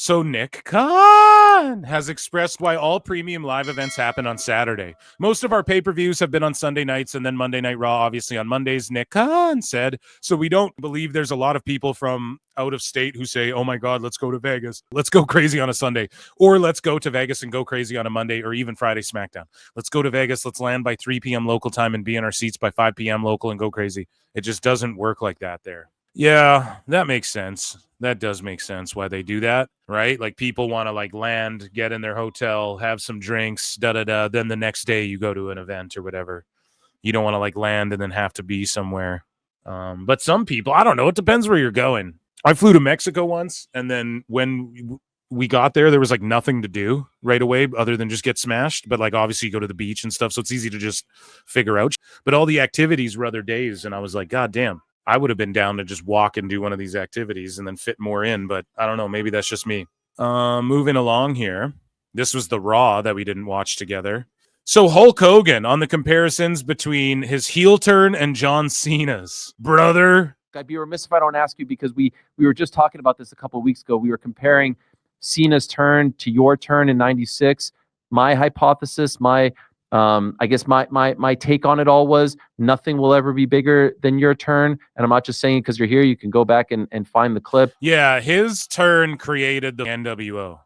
So Nick Khan has expressed why all premium live events happen on Saturday. Most of our pay-per-views have been on Sunday nights and then Monday Night Raw, obviously on Mondays, Nick Khan said. So we don't believe there's a lot of people from out of state who say, oh my God, let's go to Vegas. Let's go crazy on a Sunday. Or let's go to Vegas and go crazy on a Monday or even Friday SmackDown. Let's go to Vegas. Let's land by 3 p.m. local time and be in our seats by 5 p.m. local and go crazy. It just doesn't work like that there. Yeah, that makes sense. That does make sense why they do that, right? Like people want to like land, get in their hotel, have some drinks, da-da-da. Then the next day you go to an event or whatever. You don't want to like land and then have to be somewhere. But some people, I don't know. It depends where you're going. I flew to Mexico once, and then when we got there was like nothing to do right away other than just get smashed. But like obviously you go to the beach and stuff, so it's easy to just figure out. But all the activities were other days, and I was like, God damn. I would have been down to just walk and do one of these activities and then fit more in, but I don't know. Maybe that's just me. Moving along here. This was the Raw that we didn't watch together. So Hulk Hogan on the comparisons between his heel turn and John Cena's. Brother. I'd be remiss if I don't ask you, because we were just talking about this a couple of weeks ago. We were comparing Cena's turn to your turn in '96. My hypothesis, I guess my take on it all was nothing will ever be bigger than your turn. And I'm not just saying it because you're here. You can go back and find the clip. Yeah, his turn created the NWO.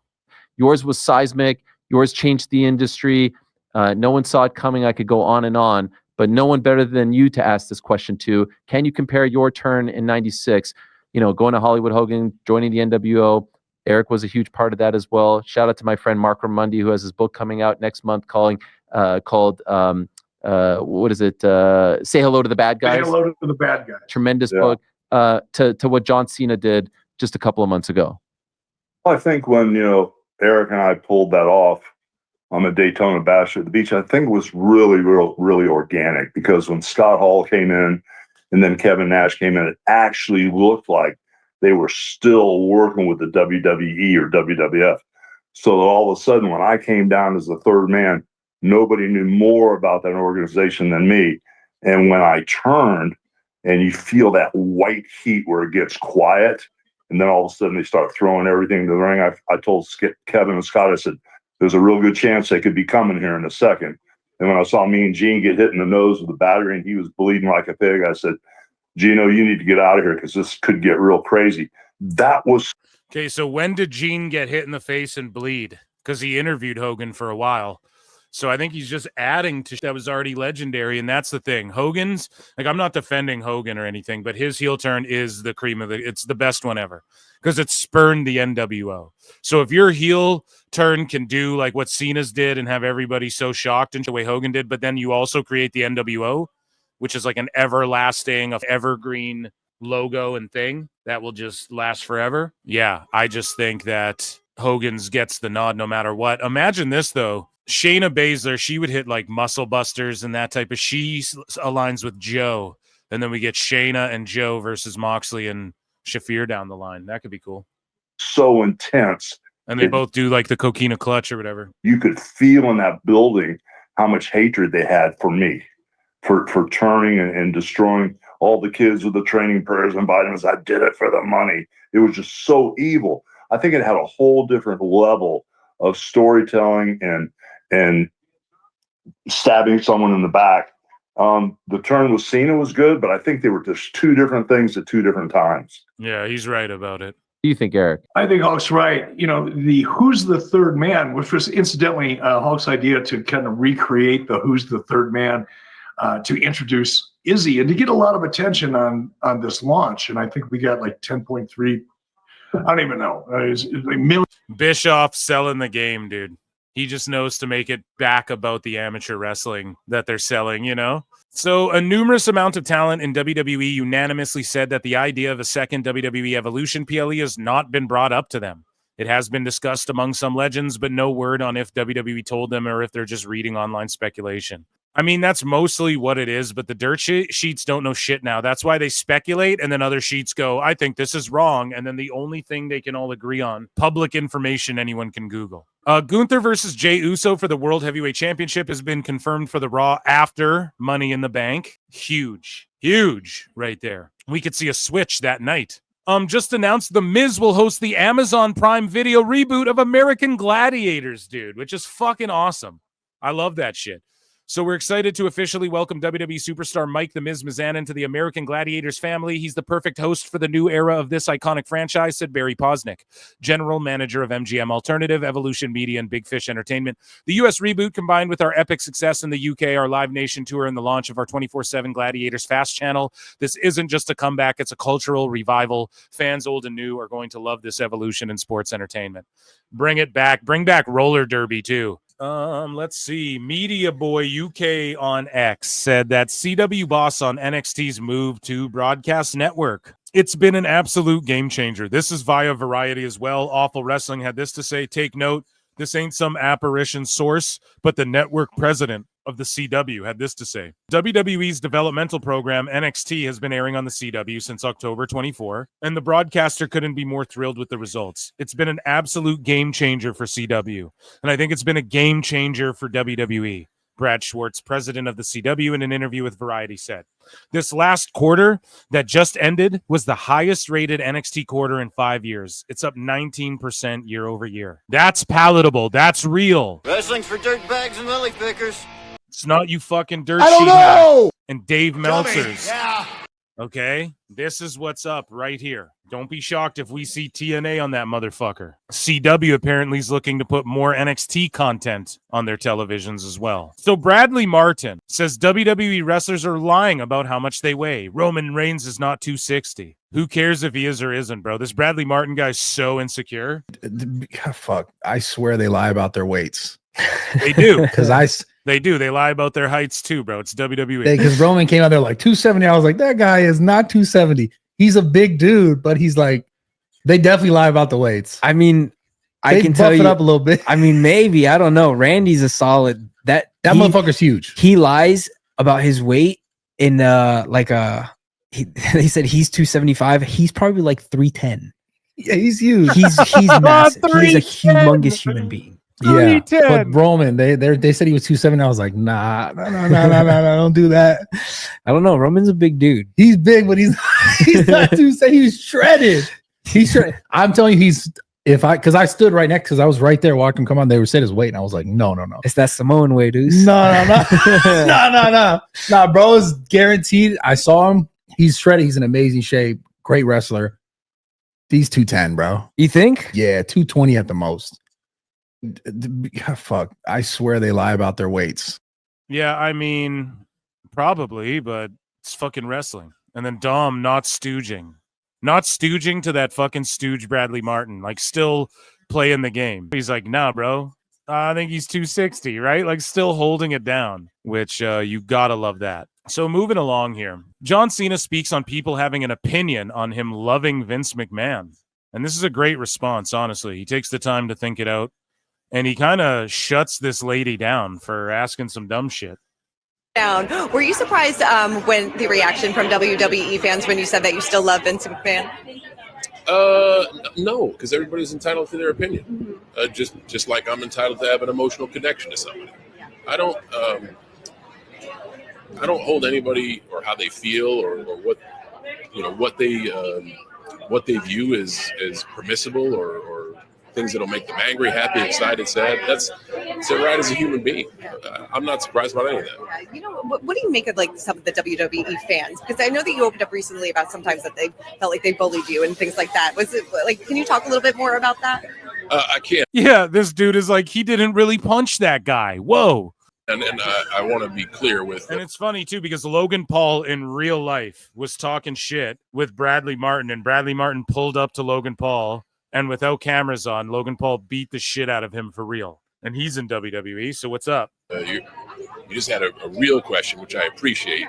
Yours was seismic. Yours changed the industry. No one saw it coming. I could go on, but no one better than you to ask this question to. Can you compare your turn in '96? You know, going to Hollywood Hogan, joining the NWO. Eric was a huge part of that as well. Shout out to my friend Mark Ramundi, who has his book coming out next month called what is it? Say Hello to the Bad Guys. Say Hello to the Bad Guys. Tremendous book. To what John Cena did just a couple of months ago. I think when Eric and I pulled that off on the Daytona Bash at the beach, I think it was really organic, because when Scott Hall came in and then Kevin Nash came in, it actually looked like they were still working with the WWE or WWF. So that all of a sudden, when I came down as the third man, nobody knew more about that organization than me. And when I turned, and you feel that white heat where it gets quiet, and then all of a sudden they start throwing everything into the ring, I told Kevin and Scott, I said, there's a real good chance they could be coming here in a second. And when I saw me and Gene get hit in the nose with the battery and he was bleeding like a pig, I said, Gino, you need to get out of here because this could get real crazy. That was... Okay, so when did Gene get hit in the face and bleed? Because he interviewed Hogan for a while. So I think he's just adding to that was already legendary, and that's the thing. Hogan's, like, I'm not defending Hogan or anything, but his heel turn is the cream of it's the best one ever because it spurned the NWO. So if your heel turn can do like what Cena's did and have everybody so shocked in the way Hogan did, but then you also create the NWO, which is like an everlasting, evergreen logo and thing that will just last forever. Yeah, I just think that Hogan's gets the nod no matter what. Imagine this, though. Shayna Baszler, she would hit like muscle busters and that type of. She aligns with Joe, and then we get Shayna and Joe versus Moxley and Shafir down the line. That could be cool. So intense. And they both do like the coquina clutch or whatever. You could feel in that building how much hatred they had for me, for turning and destroying all the kids with the training prayers and vitamins. I did it for the money. It was just so evil. I think it had a whole different level of storytelling and stabbing someone in the back. The turn with Cena was good, but I think they were just two different things at two different times. Yeah, he's right about it. What do you think, Eric? I think Hulk's right. You know, the Who's the Third Man, which was incidentally Hulk's idea to kind of recreate the Who's the Third Man to introduce Izzy and to get a lot of attention on this launch. And I think we got like 10.3. I don't even know. It's like million. Bischoff selling the game, dude. He just knows to make it back about the amateur wrestling that they're selling, you know? So a numerous amount of talent in WWE unanimously said that the idea of a second WWE Evolution PLE has not been brought up to them. It has been discussed among some legends, but no word on if WWE told them or if they're just reading online speculation. I mean, that's mostly what it is, but the dirt sheets don't know shit now. That's why they speculate, and then other sheets go, I think this is wrong, and then the only thing they can all agree on, public information anyone can Google. Gunther versus Jey Uso for the World Heavyweight Championship has been confirmed for the Raw after Money in the Bank. Huge right there. We could see a switch that night. just announced The Miz will host the Amazon Prime Video reboot of American Gladiators, dude, which is fucking awesome. I love that shit. So we're excited to officially welcome WWE superstar Mike The Miz Mizanin to the American Gladiators family. He's the perfect host for the new era of this iconic franchise, said Barry Posnick, general manager of MGM Alternative, Evolution Media, and Big Fish Entertainment. The U.S. reboot, combined with our epic success in the U.K., our Live Nation tour, and the launch of our 24/7 Gladiators Fast channel, this isn't just a comeback, it's a cultural revival. Fans old and new are going to love this evolution in sports entertainment. Bring it back. Bring back roller derby, too. Let's see. Media Boy UK on X said that CW Boss on NXT's move to broadcast network. It's been an absolute game changer. This is via Variety as well. Awful Wrestling had this to say. Take note, this ain't some apparition source, but the network president of the CW had this to say. WWE's developmental program, NXT, has been airing on the CW since October 24, and the broadcaster couldn't be more thrilled with the results. It's been an absolute game changer for CW, and I think it's been a game changer for WWE. Brad Schwartz, president of the CW, in an interview with Variety said, this last quarter that just ended was the highest rated NXT quarter in 5 years. It's up 19% year over year. That's palatable. That's real. Wrestling's for dirtbags and lily pickers. It's not you fucking dirt I don't sheet know. and Dave Meltzer's. Yeah. Okay? This is what's up right here. Don't be shocked if we see TNA on that motherfucker. CW apparently is looking to put more NXT content on their televisions as well. So Bradley Martin says WWE wrestlers are lying about how much they weigh. Roman Reigns is not 260. Who cares if he is or isn't, bro? This Bradley Martin guy's so insecure. Fuck. I swear they lie about their weights. They do. They do. They lie about their heights too, bro. It's WWE. Because Roman came out there like 270. I was like, that guy is not 270. He's a big dude, but he's like, they definitely lie about the weights. I mean, I can tell you it up a little bit. I mean, maybe, I don't know. Randy's a solid motherfucker's huge. He lies about his weight in they said he's 275. He's probably like 310. Yeah, he's huge. He's massive. He's a humongous human being. Yeah, but Roman, they said he was 270. I was like, no, don't do that. I don't know. Roman's a big dude. He's big, but he's not 270. He's shredded. He's shredded. I'm telling you, because I stood right next, because I was right there watching him come on. They were said his weight, and I was like, no. It's that Samoan way, dude. No, bro is guaranteed. I saw him. He's shredded. He's in amazing shape. Great wrestler. He's 210, bro. You think? Yeah, 220 at the most. Fuck. I swear they lie about their weights. Yeah, I mean, probably, but it's fucking wrestling. And then Dom not stooging to that fucking stooge Bradley Martin, like still playing the game. He's like, nah, bro. I think he's 260, right? Like still holding it down, which you gotta love that. So moving along here, John Cena speaks on people having an opinion on him loving Vince McMahon. And this is a great response, honestly. He takes the time to think it out. And he kind of shuts this lady down for asking some dumb shit. Were you surprised when the reaction from WWE fans when you said that you still love Vince McMahon? No, because everybody's entitled to their opinion. Just like I'm entitled to have an emotional connection to somebody. I don't hold anybody or how they feel or what they view as permissible or things that'll make them angry, happy, excited, sad. That's their right as a human being. I'm not surprised about any of that. You know, what do you make of like some of the WWE fans? Because I know that you opened up recently about sometimes that they felt like they bullied you and things like that. Was it like? Can you talk a little bit more about that? I can't. Yeah, this dude is like, he didn't really punch that guy. Whoa. And I want to be clear with. And it's funny too because Logan Paul in real life was talking shit with Bradley Martin, and Bradley Martin pulled up to Logan Paul. And without cameras on, Logan Paul beat the shit out of him for real. And he's in WWE, so what's up? You just had a real question, which I appreciate.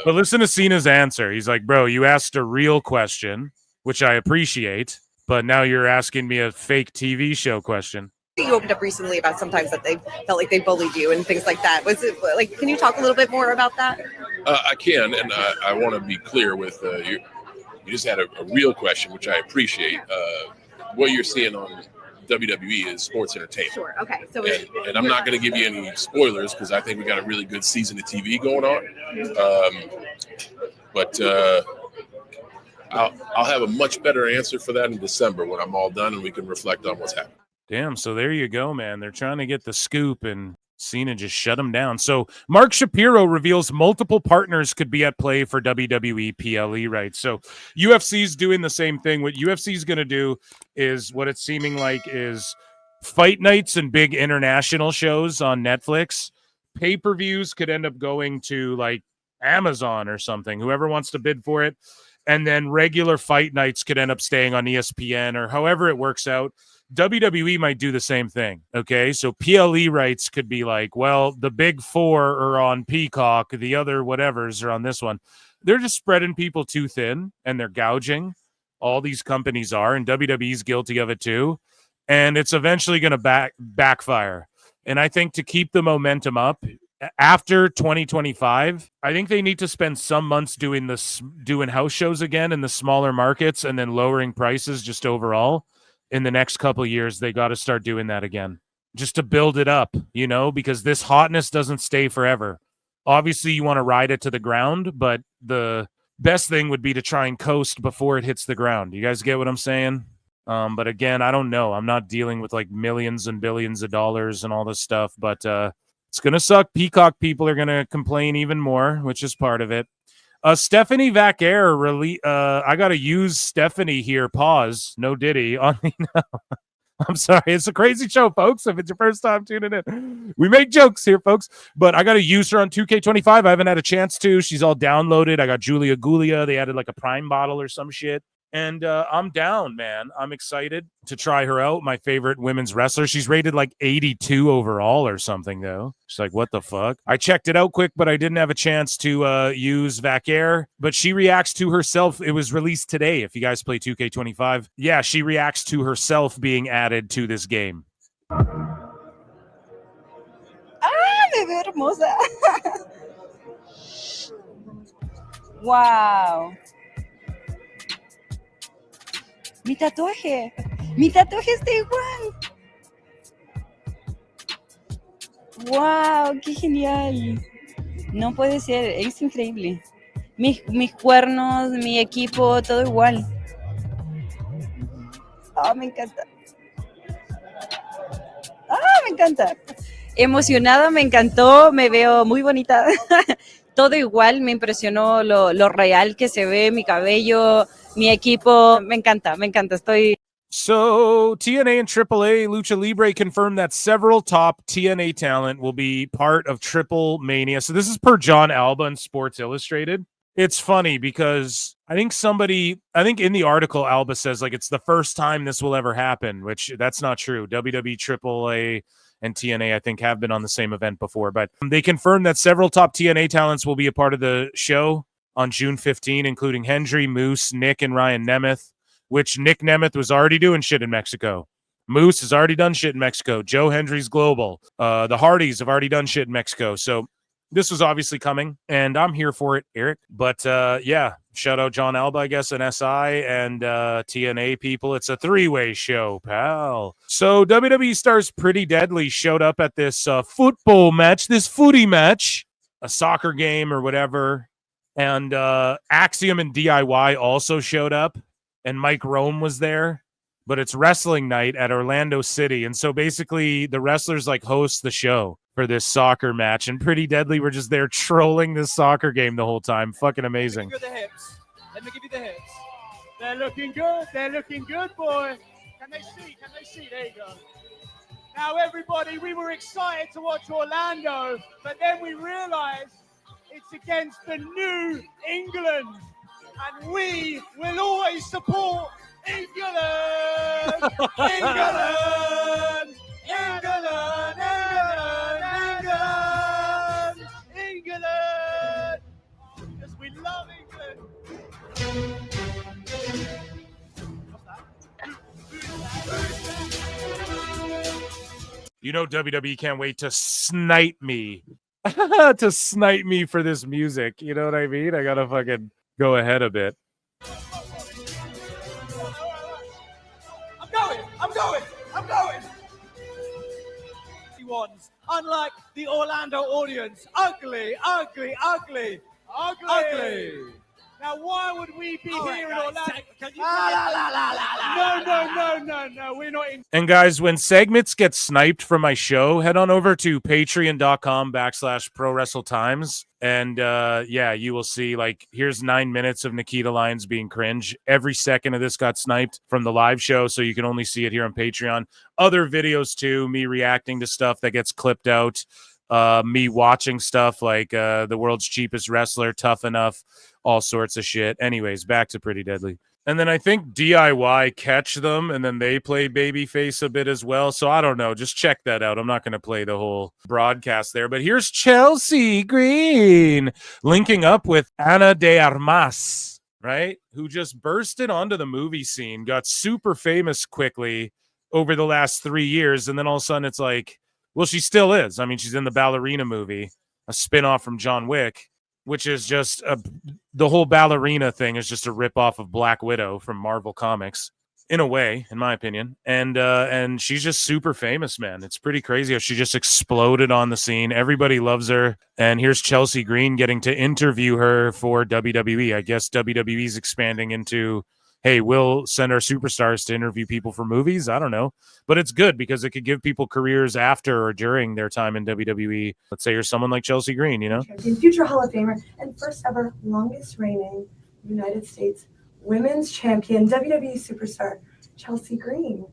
But listen to Cena's answer. He's like, bro, you asked a real question, which I appreciate, but now you're asking me a fake TV show question. You opened up recently about sometimes that they felt like they bullied you and things like that. Was it like? Can you talk a little bit more about that? I can, and I want to be clear with you. You just had a real question, which I appreciate. What you're seeing on WWE is sports entertainment. Sure. Okay. So, and I'm not going to give you any spoilers because I think we got a really good season of TV going on. But I'll have a much better answer for that in December when I'm all done and we can reflect on what's happened. Damn, so there you go, man. They're trying to get the scoop, and Cena just shut him down. So Mark Shapiro reveals multiple partners could be at play for WWE PLE rights. So UFC's doing the same thing. What UFC's going to do is what it's seeming like is fight nights and big international shows on Netflix. Pay-per-views could end up going to like Amazon or something, whoever wants to bid for it. And then regular fight nights could end up staying on ESPN or however it works out. WWE might do the same thing. Okay. So PLE rights could be like, well, the big four are on Peacock, the other whatevers are on this one. They're just spreading people too thin and they're gouging. All these companies are, and WWE's guilty of it too. And it's eventually going to backfire. And I think to keep the momentum up after 2025, I think they need to spend some months doing house shows again in the smaller markets and then lowering prices just overall. In the next couple of years, they got to start doing that again just to build it up, you know, because this hotness doesn't stay forever. Obviously, you want to ride it to the ground, but the best thing would be to try and coast before it hits the ground. You guys get what I'm saying? But again, I don't know. I'm not dealing with like millions and billions of dollars and all this stuff, but it's going to suck. Peacock people are going to complain even more, which is part of it. Stephanie Vaquer I got to use Stephanie here. Pause. No Diddy on me now. I'm sorry. It's a crazy show, folks. If it's your first time tuning in, we make jokes here, folks. But I got to use her on 2K25. I haven't had a chance to. She's all downloaded. I got Julia Gulia. They added like a Prime bottle or some shit. And I'm down, man. I'm excited to try her out. My favorite women's wrestler. She's rated like 82 overall or something, though. She's like, what the fuck? I checked it out quick, but I didn't have a chance to use Vaquer. But she reacts to herself. It was released today. If you guys play 2K25. Yeah, she reacts to herself being added to this game. Me veo hermosa. Wow. Mi tatuaje está igual. Wow, qué genial. No puede ser, es increíble. Mis cuernos, mi equipo, todo igual. Me encanta. Me encanta. Emocionada, me encantó, me veo muy bonita. Todo igual, me impresionó lo real que se ve, mi cabello, mi equipo. Me encanta, estoy... So TNA and AAA Lucha Libre confirmed that several top TNA talent will be part of Triple Mania. So this is per John Alba in Sports Illustrated. It's funny because I think in the article, Alba says like it's the first time this will ever happen, which that's not true. WWE AAA and TNA, I think, have been on the same event before. But they confirmed that several top TNA talents will be a part of the show on June 15, including Hendry, Moose, Nick, and Ryan Nemeth, which Nick Nemeth was already doing shit in Mexico. Moose has already done shit in Mexico. Joe Hendry's global. The Hardys have already done shit in Mexico. So this was obviously coming, and I'm here for it, Eric. But yeah, shout out John Alba, I guess, and SI and TNA people. It's a three-way show, pal. So WWE stars Pretty Deadly showed up at this football match, this footy match, a soccer game or whatever. And Axiom and DIY also showed up, and Mike Rome was there. But it's wrestling night at Orlando City. And so basically the wrestlers like host the show for this soccer match. And Pretty Deadly were just there trolling this soccer game the whole time. Fucking amazing. Let me give you the hips. They're looking good. They're looking good, boy. Can they see? Can they see? There you go. Now, everybody, we were excited to watch Orlando, but then we realized it's against the New England. And we will always support England! England! England! England! England! Because we love England! You know WWE can't wait to snipe me. To snipe me for this music. You know what I mean? I gotta fucking go ahead a bit. I'm going. Ones, unlike the Orlando audience, ugly. Now, why would we be here in Orlando? No, we're not in. And guys, when segments get sniped from my show, head on over to patreon.com/ProWrestleTimes. And yeah, you will see, like, here's 9 minutes of Nikita Lyons being cringe. Every second of this got sniped from the live show, so you can only see it here on Patreon. Other videos too, me reacting to stuff that gets clipped out, me watching stuff like the world's cheapest wrestler, Tough Enough, all sorts of shit. Anyways, back to Pretty Deadly. And then I think DIY catch them, and then they play babyface a bit as well. So I don't know. Just check that out. I'm not going to play the whole broadcast there. But here's Chelsea Green linking up with Ana de Armas, right? Who just bursted onto the movie scene, got super famous quickly over the last 3 years. And then all of a sudden it's like, well, she still is. I mean, she's in the Ballerina movie, a spinoff from John Wick, which is just the whole ballerina thing is just a ripoff of Black Widow from Marvel Comics, in a way, in my opinion. And she's just super famous, man. It's pretty crazy how she just exploded on the scene. Everybody loves her. And here's Chelsea Green getting to interview her for WWE. I guess WWE's expanding into, hey, we'll send our superstars to interview people for movies. I don't know. But it's good because it could give people careers after or during their time in WWE. Let's say you're someone like Chelsea Green, you know? Champion, future Hall of Famer, and first ever longest reigning United States Women's Champion, WWE superstar, Chelsea Green.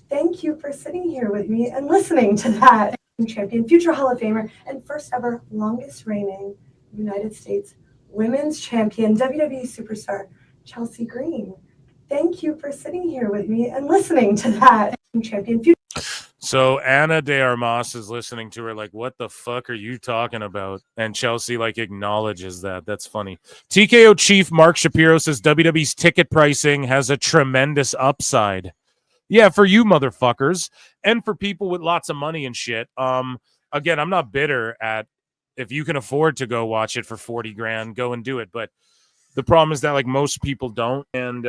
Thank you for sitting here with me and listening to that. Champion, future Hall of Famer, and first ever longest reigning United States Women's Champion, WWE superstar, Chelsea Green. Thank you for sitting here with me and listening to that. Champion. So Ana de Armas is listening to her like, what the fuck are you talking about? And Chelsea like acknowledges that. That's funny. TKO chief Mark Shapiro says WWE's ticket pricing has a tremendous upside. Yeah, for you motherfuckers and for people with lots of money and shit. Again, I'm not bitter at if you can afford to go watch it for 40 grand, go and do it. But the problem is that like most people don't. And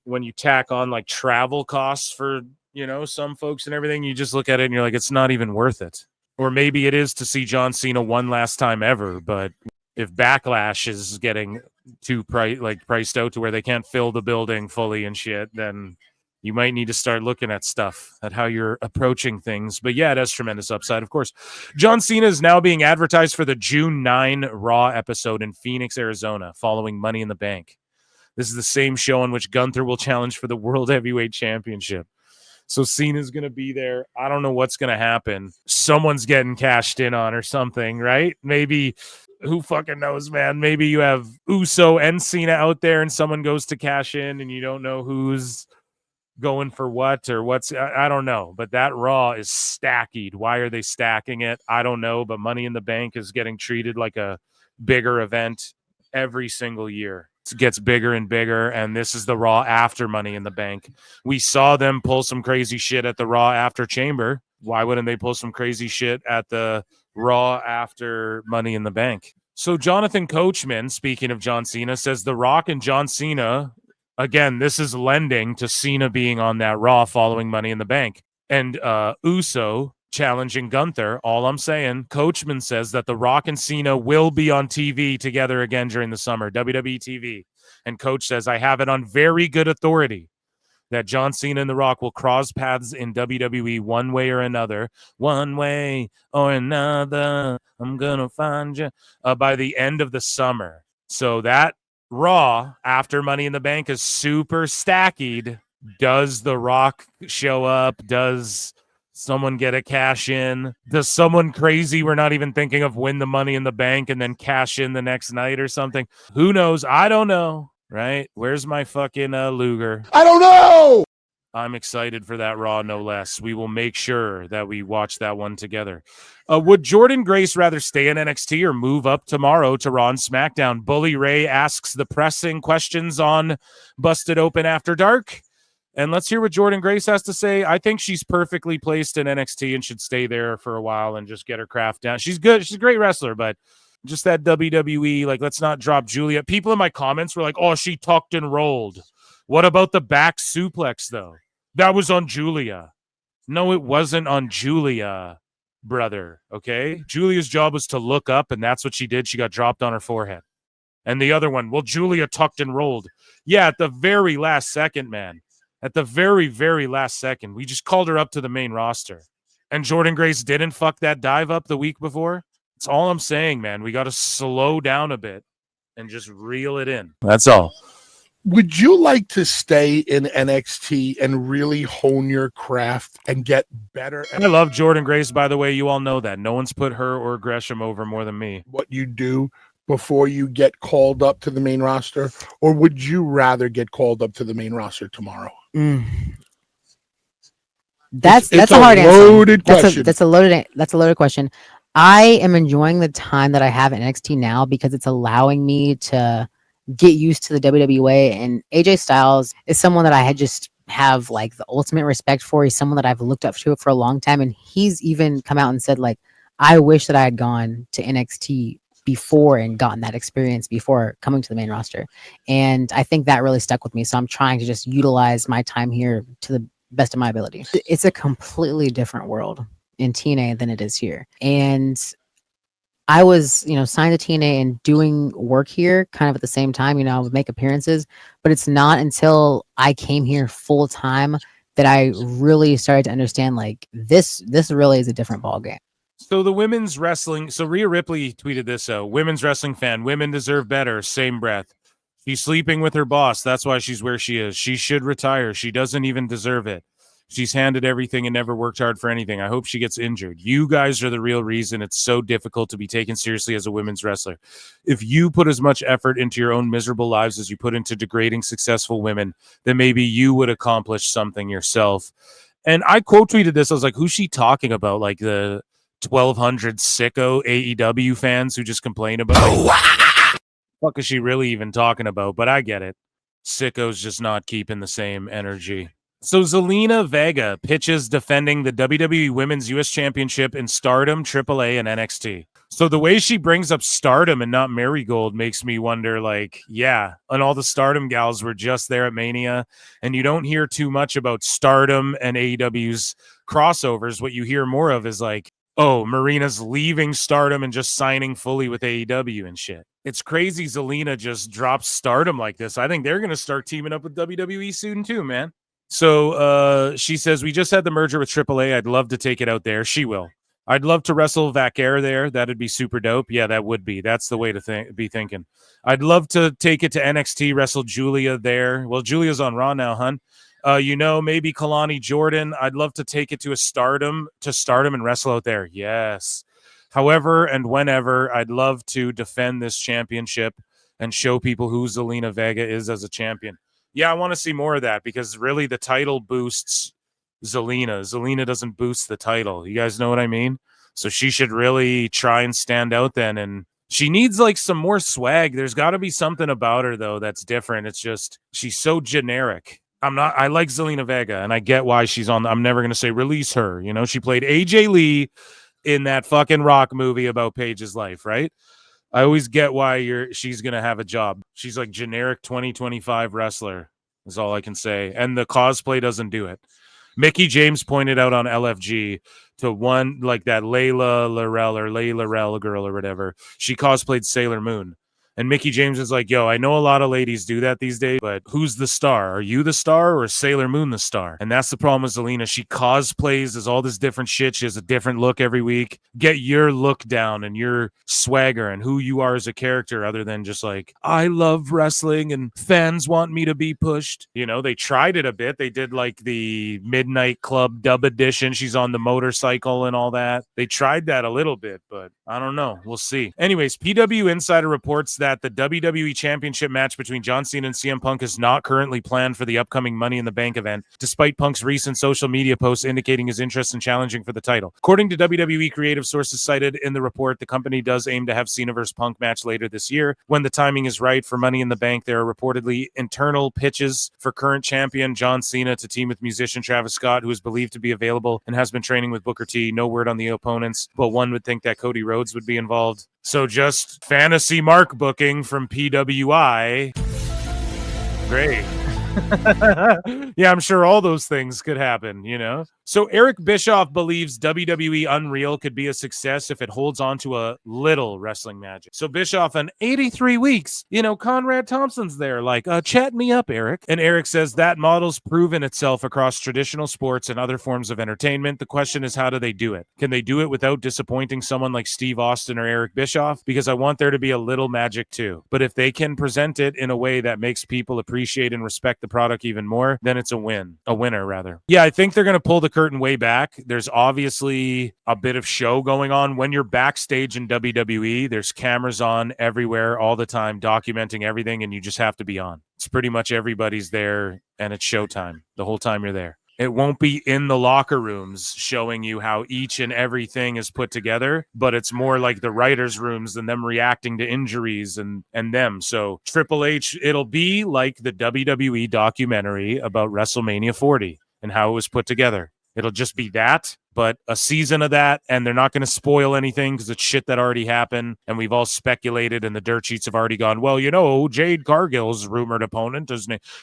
when you tack on like travel costs for, you know, some folks and everything, you just look at it and you're like, it's not even worth it. Or maybe it is to see John Cena one last time ever. But if Backlash is getting too priced out to where they can't fill the building fully and shit, then you might need to start looking at stuff, at how you're approaching things. But yeah, it has tremendous upside, of course. John Cena is now being advertised for the June 9 Raw episode in Phoenix, Arizona, following Money in the Bank. This is the same show on which Gunther will challenge for the World Heavyweight Championship. So Cena's going to be there. I don't know what's going to happen. Someone's getting cashed in on or something, right? Maybe, who fucking knows, man? Maybe you have Uso and Cena out there and someone goes to cash in and you don't know who's going for what or what's, I don't know. But that Raw is stacked. Why are they stacking it? I don't know. But Money in the Bank is getting treated like a bigger event every single year. It gets bigger and bigger, and this is the Raw after Money in the Bank. We saw them pull some crazy shit at the Raw after Chamber. Why wouldn't they pull some crazy shit at the Raw after Money in the Bank? So Jonathan Coachman, speaking of John Cena, says The Rock and John Cena, again, this is lending to Cena being on that Raw following Money in the Bank. And Uso challenging Gunther. All I'm saying, Coachman says that The Rock and Cena will be on TV together again during the summer, WWE TV. And Coach says, I have it on very good authority that John Cena and The Rock will cross paths in WWE one way or another. One way or another, I'm gonna find you by the end of the summer. So that Raw after Money in the Bank is super stacked. Does The Rock show up? Does someone get a cash in? Does someone crazy we're not even thinking of win the Money in the Bank and then cash in the next night or something? Who knows? I don't know, right? Where's my fucking Luger? I don't know! I'm excited for that Raw, no less. We will make sure that we watch that one together. Would Jordan Grace rather stay in NXT or move up tomorrow to Raw and SmackDown? Bully Ray asks the pressing questions on Busted Open After Dark. And let's hear what Jordan Grace has to say. I think she's perfectly placed in NXT and should stay there for a while and just get her craft down. She's good. She's a great wrestler, but just that WWE, like, let's not drop Julia. People in my comments were like, oh, she tucked and rolled. What about the back suplex, though? That was on Julia. No, it wasn't on Julia, brother, okay? Julia's job was to look up, and that's what she did. She got dropped on her forehead. And the other one, well, Julia tucked and rolled. Yeah, at the very last second, man. At the very, very last second. We just called her up to the main roster. And Jordan Grace didn't fuck that dive up the week before. That's all I'm saying, man. We got to slow down a bit and just reel it in. That's all. Would you like to stay in NXT and really hone your craft and get better at I love Jordan Grace, by the way. You all know that. No one's put her or Gresham over more than me. what you do before you get called up to the main roster? Or would you rather get called up to the main roster tomorrow? That's It's a hard loaded answer. question. That's a loaded question. I am enjoying the time that I have in NXT now because it's allowing me to get used to the WWE. And AJ Styles is someone that I had just have like the ultimate respect for. He's someone that I've looked up to for a long time, and he's even come out and said like, I wish that I had gone to NXT before and gotten that experience before coming to the main roster. And I think that really stuck with me. So I'm trying to just utilize my time here to the best of my ability. It's a completely different world in TNA than it is here. And I was, signed to TNA and doing work here kind of at the same time. I would make appearances, but it's not until I came here full time that I really started to understand like this really is a different ballgame. So the women's wrestling, so Rhea Ripley tweeted this out. Women's wrestling fan, women deserve better. Same breath. She's sleeping with her boss. That's why she's where she is. She should retire. She doesn't even deserve it. She's handed everything and never worked hard for anything. I hope she gets injured. You guys are the real reason it's so difficult to be taken seriously as a women's wrestler. If you put as much effort into your own miserable lives as you put into degrading successful women, then maybe you would accomplish something yourself. And I quote tweeted this. I was like, who's she talking about? Like the 1,200 sicko AEW fans who just complain about what is she really even talking about? But I get it. Sicko's just not keeping the same energy. So Zelena Vega pitches defending the WWE Women's U.S. Championship in Stardom, AAA, and NXT. So the way she brings up Stardom and not Marigold makes me wonder, like, yeah, and all the Stardom gals were just there at Mania, and you don't hear too much about Stardom and AEW's crossovers. What you hear more of is like, oh, Marina's leaving Stardom and just signing fully with AEW and shit. It's crazy Zelena just drops Stardom like this. I think they're going to start teaming up with WWE soon too, man. So she says, we just had the merger with AAA. I'd love to take it out there. She will. I'd love to wrestle Vaquer there. That'd be super dope. Yeah, that would be. That's the way to be thinking. I'd love to take it to NXT, wrestle Julia there. Well, Julia's on Raw now, hun. Maybe Kalani Jordan. I'd love to take it to Stardom and wrestle out there. Yes. However and whenever, I'd love to defend this championship and show people who Zelena Vega is as a champion. Yeah, I want to see more of that because really the title boosts Zelena. Zelena doesn't boost the title. You guys know what I mean? So she should really try and stand out then. And she needs like some more swag. There's got to be something about her, though, that's different. It's just she's so generic. I like Zelena Vega, and I get why she's on. I'm never going to say release her. She played AJ Lee in that fucking Rock movie about Paige's life, right? I always get why she's going to have a job. She's like generic 2025 wrestler is all I can say. And the cosplay doesn't do it. Mickey James pointed out on LFG to one like that Layla Rel girl or whatever. She cosplayed Sailor Moon. And Mickey James is like, yo, I know a lot of ladies do that these days, but who's the star? Are you the star or is Sailor Moon the star? And that's the problem with Zelena. She cosplays as all this different shit. She has a different look every week. Get your look down and your swagger and who you are as a character other than just like, I love wrestling and fans want me to be pushed. They tried it a bit. They did like the Midnight Club dub edition. She's on the motorcycle and all that. They tried that a little bit, but I don't know. We'll see. Anyways, PW Insider reports that the WWE Championship match between John Cena and CM Punk is not currently planned for the upcoming Money in the Bank event, despite Punk's recent social media posts indicating his interest in challenging for the title. According to WWE creative sources cited in the report, the company does aim to have Cena vs. Punk match later this year. When the timing is right for Money in the Bank, there are reportedly internal pitches for current champion John Cena to team with musician Travis Scott, who is believed to be available and has been training with Booker T. No word on the opponents, but one would think that Cody Rhodes would be involved. So just fantasy mark booking from PWI. Great. Yeah, I'm sure all those things could happen, So Eric Bischoff believes WWE Unreal could be a success if it holds on to a little wrestling magic. So Bischoff in 83 weeks, Conrad Thompson's there like, chat me up, Eric. And Eric says that model's proven itself across traditional sports and other forms of entertainment. The question is, how do they do it? Can they do it without disappointing someone like Steve Austin or Eric Bischoff? Because I want there to be a little magic too. But if they can present it in a way that makes people appreciate and respect the product even more, then it's a winner rather. Yeah, I think they're going to pull the curtain way back. There's obviously a bit of show going on. When you're backstage in WWE, there's cameras on everywhere all the time documenting everything, and you just have to be on. It's pretty much everybody's there, and it's showtime the whole time you're there. It won't be in the locker rooms showing you how each and everything is put together, but it's more like the writers' rooms and them reacting to injuries and them. So Triple H, it'll be like the WWE documentary about WrestleMania 40 and how it was put together. It'll just be that, but a season of that, and they're not going to spoil anything because it's shit that already happened, and we've all speculated, and the dirt sheets have already gone, well, Jade Cargill's rumored opponent,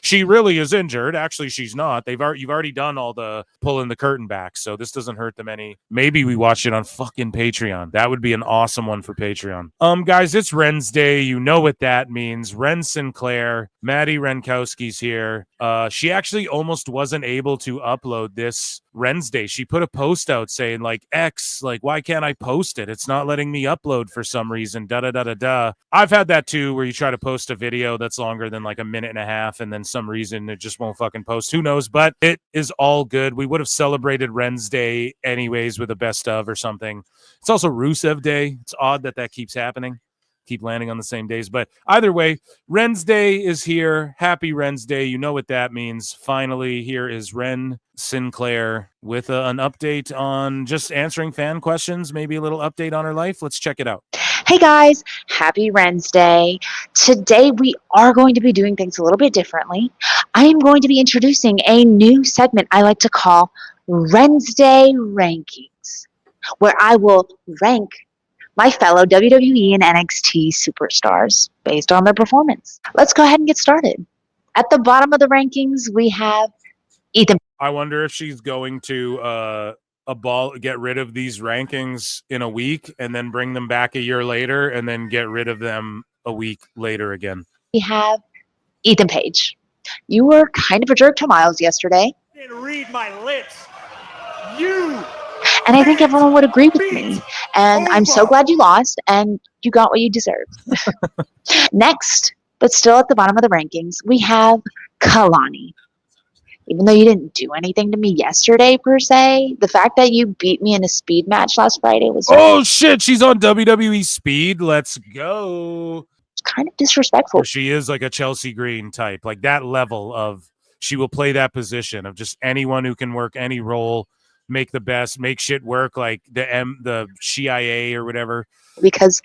she really is injured. Actually, she's not. You've already done all the pulling the curtain back, so this doesn't hurt them any. Maybe we watch it on fucking Patreon. That would be an awesome one for Patreon. Guys, it's Ren's Day. You know what that means. Ren Sinclair, Maddie Renowskis here. She actually almost wasn't able to upload this Ren's Day. She put a post out saying X, why can't I post it? It's not letting me upload for some reason. I've had that too, where you try to post a video that's longer than a minute and a half, and then some reason it just won't fucking post. Who knows? But it is all good. We would have celebrated Ren's Day anyways with a best of or something. It's also Rusev Day. It's odd that keeps happening. Keep landing on the same days, but either way, Ren's Day is here. Happy Ren's Day. You know what that means. Finally, here is Ren Sinclair with an update on just answering fan questions, maybe a little update on her life. Let's check it out. Hey guys, happy Ren's Day. Today we are going to be doing things a little bit differently. I am going to be introducing a new segment I like to call Ren's Day Rankings, where I will rank my fellow WWE and NXT superstars based on their performance. Let's go ahead and get started. At the bottom of the rankings, we have Ethan. I wonder if she's going to get rid of these rankings in a week and then bring them back a year later and then get rid of them a week later again. We have Ethan Page. You were kind of a jerk to Miles yesterday. Didn't read my lips. You. And I think everyone would agree with me. And I'm so glad you lost and you got what you deserved. Next, but still at the bottom of the rankings, we have Kalani. Even though you didn't do anything to me yesterday, per se, the fact that you beat me in a speed match last Friday was... Oh, shit. She's on WWE Speed. Let's go. It's kind of disrespectful. She is like a Chelsea Green type. Like that level of... She will play that position of just anyone who can work any role, make the best, make shit work, like the CIA or whatever. Because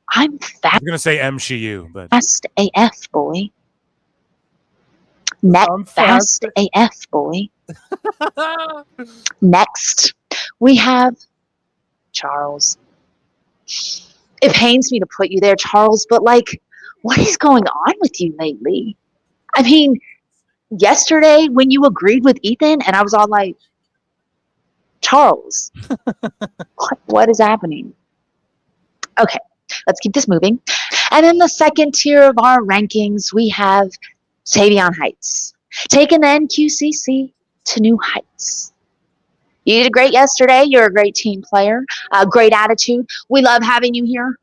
I'm fast. I'm going to say MCU, but... Fast AF, boy. Fast AF, boy. Next, we have Charles. It pains me to put you there, Charles, but what is going on with you lately? I mean, yesterday when you agreed with Ethan and I was all like, Charles, what is happening? Okay, let's keep this moving. And in the second tier of our rankings, we have Tavion Heights, taking the NQCC to new heights. You did great yesterday. You're a great team player, great attitude. We love having you here.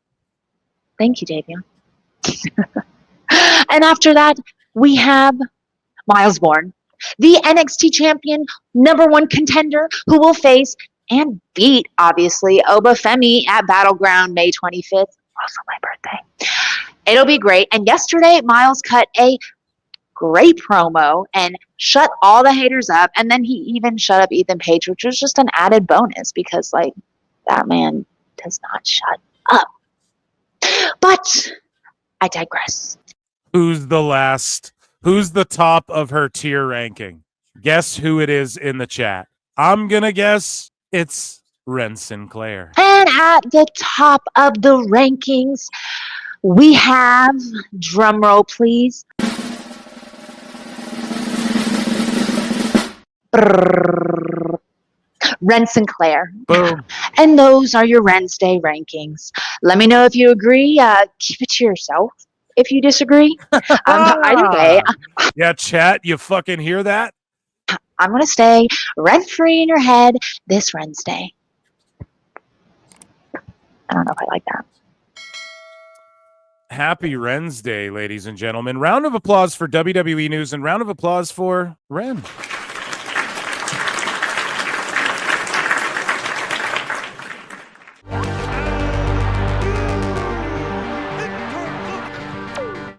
Thank you, Tavion. And after that, we have Miles Bourne, the NXT champion, #1 contender, who will face and beat, obviously, Obafemi at Battleground May 25th, also my birthday. It'll be great. And yesterday, Miles cut a great promo and shut all the haters up. And then he even shut up Ethan Page, which was just an added bonus because, that man does not shut up. But I digress. Who's the top of her tier ranking? Guess who it is in the chat. I'm going to guess it's Ren Sinclair. And at the top of the rankings, we have, drumroll please, Ren Sinclair. Boom. And those are your Wednesday rankings. Let me know if you agree. Keep it to yourself if you disagree. Either way, Yeah, chat, you fucking hear that? I'm going to stay rent-free in your head this Wednesday. I don't know if I like that. Happy Ren's Day, ladies and gentlemen. Round of applause for WWE News and round of applause for Ren.